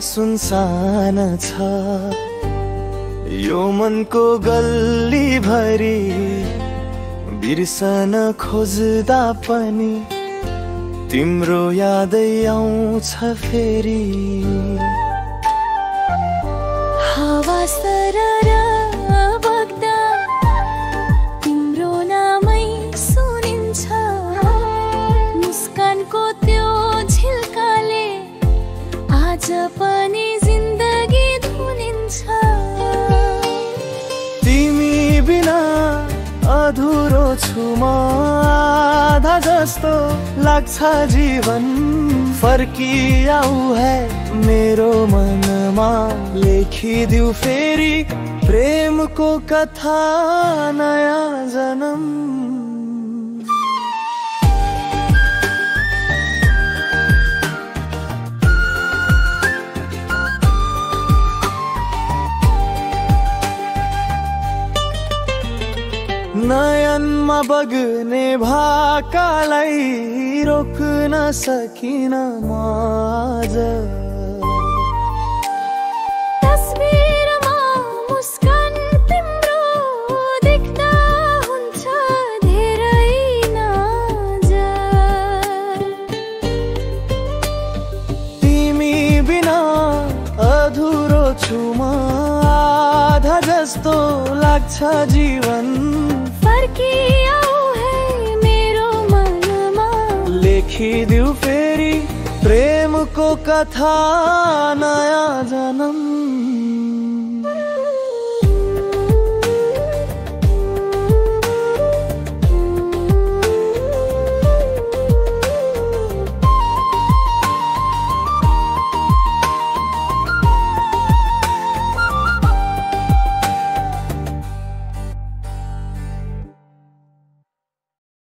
सुनसान छ यो मनको गल्ली भरि बिर्सन खोज्दा पनि तिम्रो यादै आउँछ फेरि हावा सरर बग्दा तिम्रो नामै सुनिन्छ मुस्कानको त्यो झिल्काले आज पनि जिन्दगी धुनिन्छ तिमी बिना अधुरो छु म आधा जस्तो लाग्छ जीवन फर्किआऊ है मेरो मनमा लेखिदिऊ फेरि प्रेमको कथा नयाँ जन्म नयनमा बग्ने भाकालाई रोक्न सकिन म आज तस्बिरमा मुस्कान तिम्रो देख्दा हुन्छ धेरै नजर तिमी बिना अधुरो छु म आधा जस्तो लाग्छ जीवन फर्किआऊ है मेरो मनमा लेखिदिऊ फेरि प्रेमको कथा नयाँ जन्म